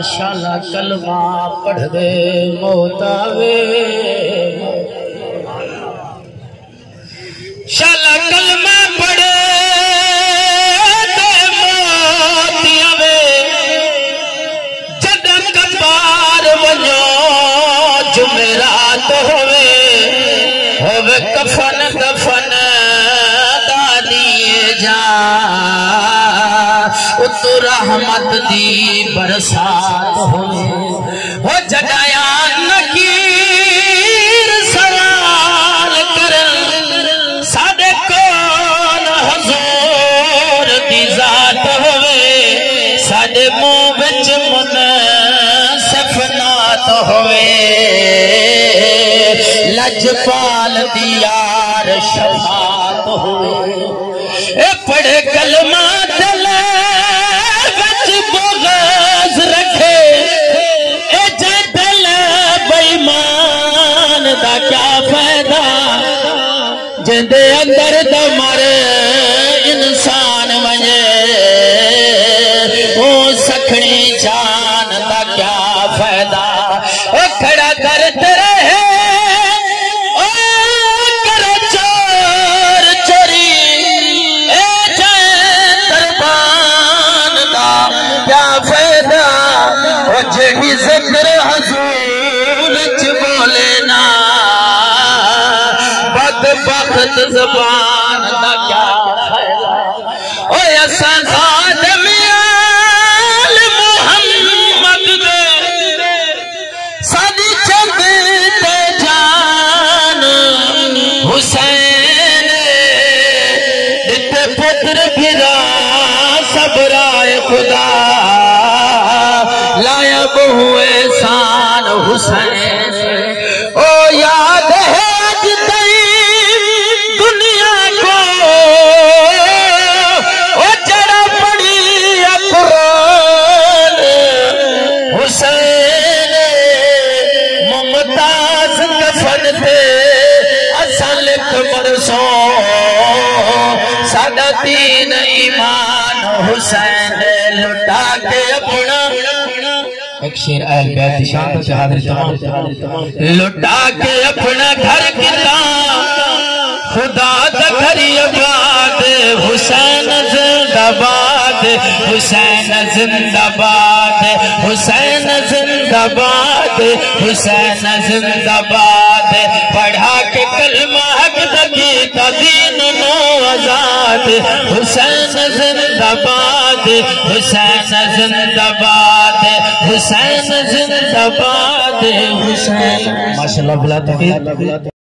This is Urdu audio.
شالا کلمہ پڑھ دے موت آوے شالا کلمہ پڑھ دے موت آوے جدہ کبار ونیو جمعرات ہوئے کفن دفن دانی جا تو رحمت دی برسات ہو جگایا نکیر سوال کرن ساڑے کون حضور دی ذات ہوئے ساڑے منہ وچ منصف نات ہوئے لجپال دیار شفاعت ہوئے اے پڑھے کلمہ دل بغض رکھے اے جدل بیمان دا کیا فائدہ جندے اندر دمر انسان ونجے وہ سکھنی جان دا کیا فائدہ او کھڑا کرتے رہے ذکر حضور چ بولے نا بدبخت زبان دا کیا فائدہ اوہ اساں خادمیال محمد دے سادی چند تے جان حسین دتے پتر گرا صبرائے خدا لایا بہو احسان حسین او یاد ہے آج تئی دنیا کو او جڑا پڑی قرآن حسین ممتاز کفن تھے اصل لکھ برسوں سادہ دین ایمان حسین لٹا کے اپنا ایک شیر اہل بیت دی شان سے حاضر تمام لٹا کے اپنا گھر کتا خدا دا گھر آباد حسین زندہ باد حسین زندہ باد حسین زندہ باد حسین زندہ باد پڑھا کے کلمہ حق دکی تا دین نو آزاد حسین زندہ باد حسین زندہ باد حسین زندہ باد حسین ماشاءاللہ بلا تقید